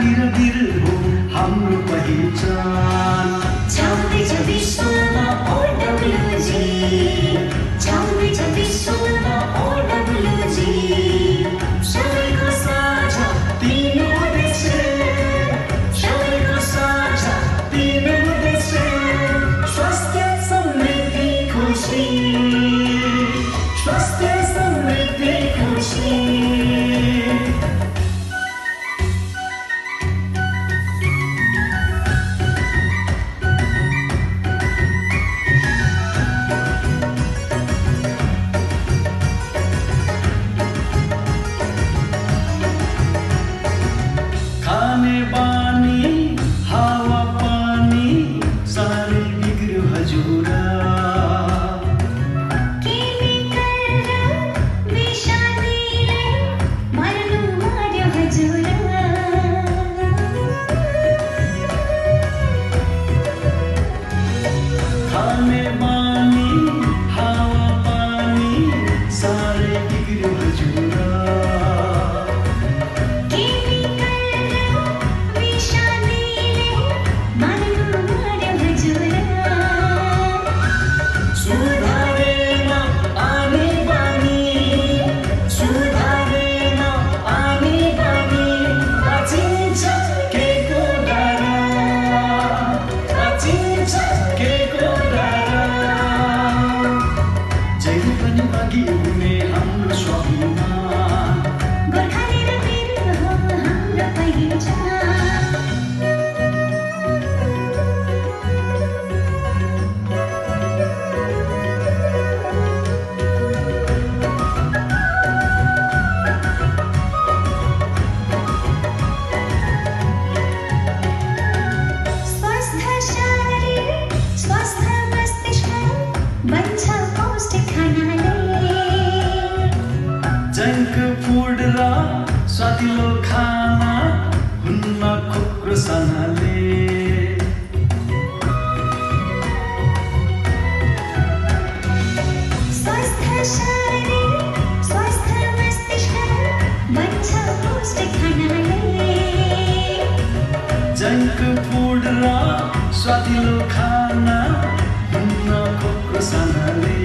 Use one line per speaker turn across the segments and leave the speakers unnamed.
गोर्खाली र वीर हो हाम्रो पहिचान।
छाउँदैछ विश्वमा OWG, छाउँदैछ विश्वमा OWG, सबैको साझा तीन उद्देश्य, सबैको साझा तीन उद्देश्य, स्वास्थ्य समृद्धि खुसी, स्वास्थ्य समृद्धि खुसी।
खाने बानी हावा पानी सारै बिग्रियो हजुर।
केमिकल र विषादीले मर्नु मार्यो हजुर।
खाने बानी हावा पानी सारै बिग्रियो हजुर। जङ्क फुड र स्वादिलो खाना हुन्न खोक्रो सनाले।
स्वस्थ शरीर स्वस्थ मस्तिष्क बन्छ पौष्टिक खानाले।
जङ्क फुड र स्वादिलो खाना हुन्न खोक्रो सनाले।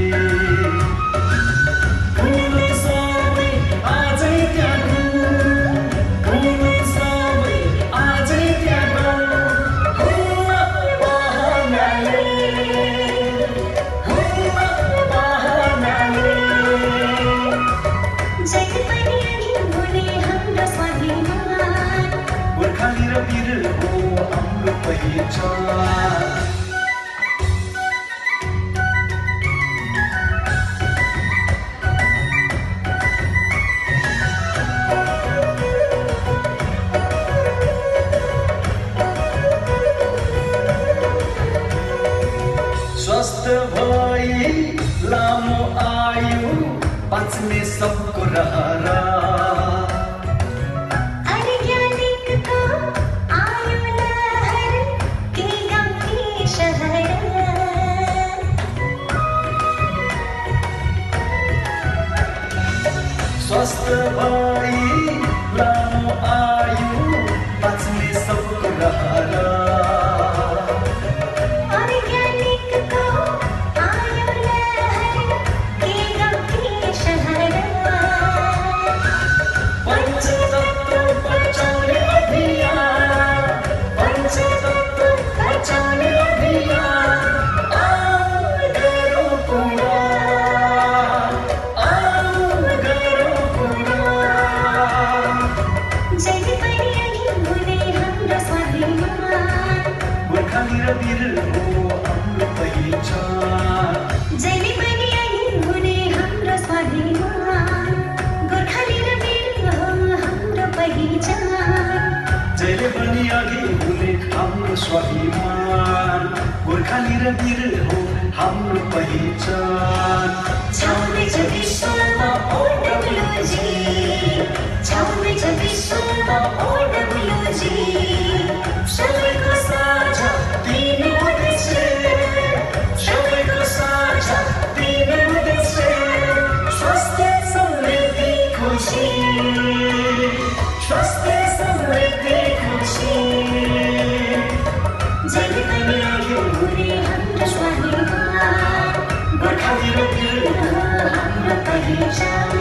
गोर्खाली र वीर हो हाम्रो पहिचान। स्वस्थ भई लामो आयु बाँच्ने सबको रहर। स्वस्थ भई लामो आयु बाँच्ने सबको रहर। गोर्खाली र वीर हो हाम्रो पहिचान।
जहिले पनि अघि हुने हाम्रो स्वाभिमान। गोर्खाली र वीर हो हाम्रो पहिचान।
जहिले पनि अघि हुने हाम्रो स्वाभिमान। गोर्खाली र वीर हो हाम्रो पहिचान।
छाउँदैछ विश्वमा OWG, छाउँदैछ विश्वमा OWG, सबैको साझा तीन उद्देश्य, सबैको साझा तीन उद्देश्य, स्वास्थ्य समृद्धि खुसी, स्वास्थ्य समृद्धि खुसी। हाम्रो पहिचान